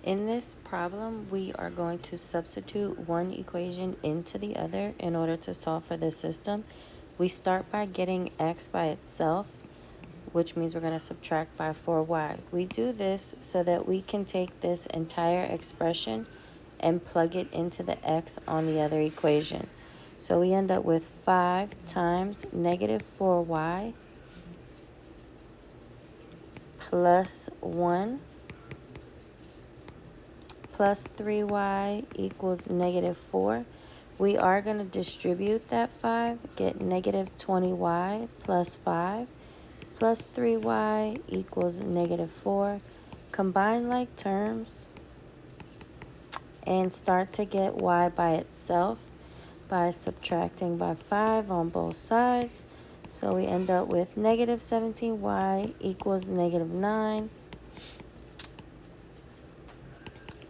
In this problem, we are going to substitute one equation into the other in order to solve for this system. We start by getting x by itself, which means we're going to subtract by 4y. We do this so that we can take this entire expression and plug it into the x on the other equation. So we end up with 5 times negative 4y plus 1 plus 3y equals negative 4. We are going to distribute that 5, get negative 20y plus 5 plus 3y equals negative 4. Combine like terms and start to get y by itself by subtracting by 5 on both sides. So we end up with negative 17y equals negative 9.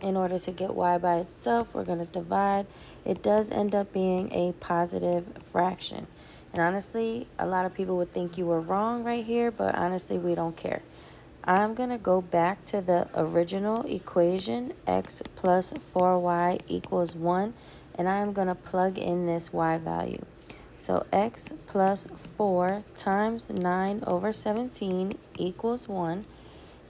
In order to get y by itself, we're going to divide. It does end up being a positive fraction. And honestly, a lot of people would think you were wrong right here, but honestly, we don't care. I'm going to go back to the original equation, x plus 4y equals 1, and I'm going to plug in this y value. So x plus 4 times 9 over 17 equals 1.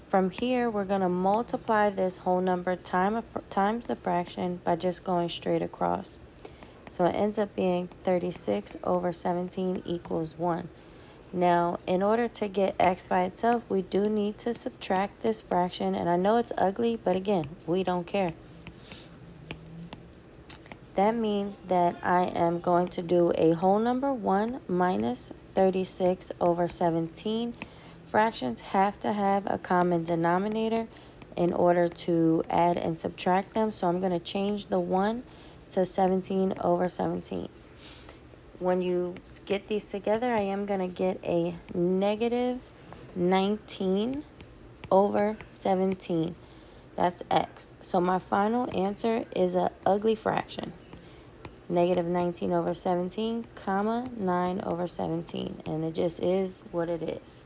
From here, we're going to multiply this whole number times the fraction by just going straight across. So it ends up being 36 over 17 equals 1. Now, in order to get x by itself, we do need to subtract this fraction. And I know it's ugly, but again, we don't care. That means that I am going to do a whole number 1 minus 36 over 17. Fractions have to have a common denominator in order to add and subtract them. So I'm going to change the 1 to 17 over 17. When you get these together, I am going to get a negative 19 over 17. That's x. So my final answer is an ugly fraction. Negative 19 over 17, comma, 9 over 17. And it just is what it is.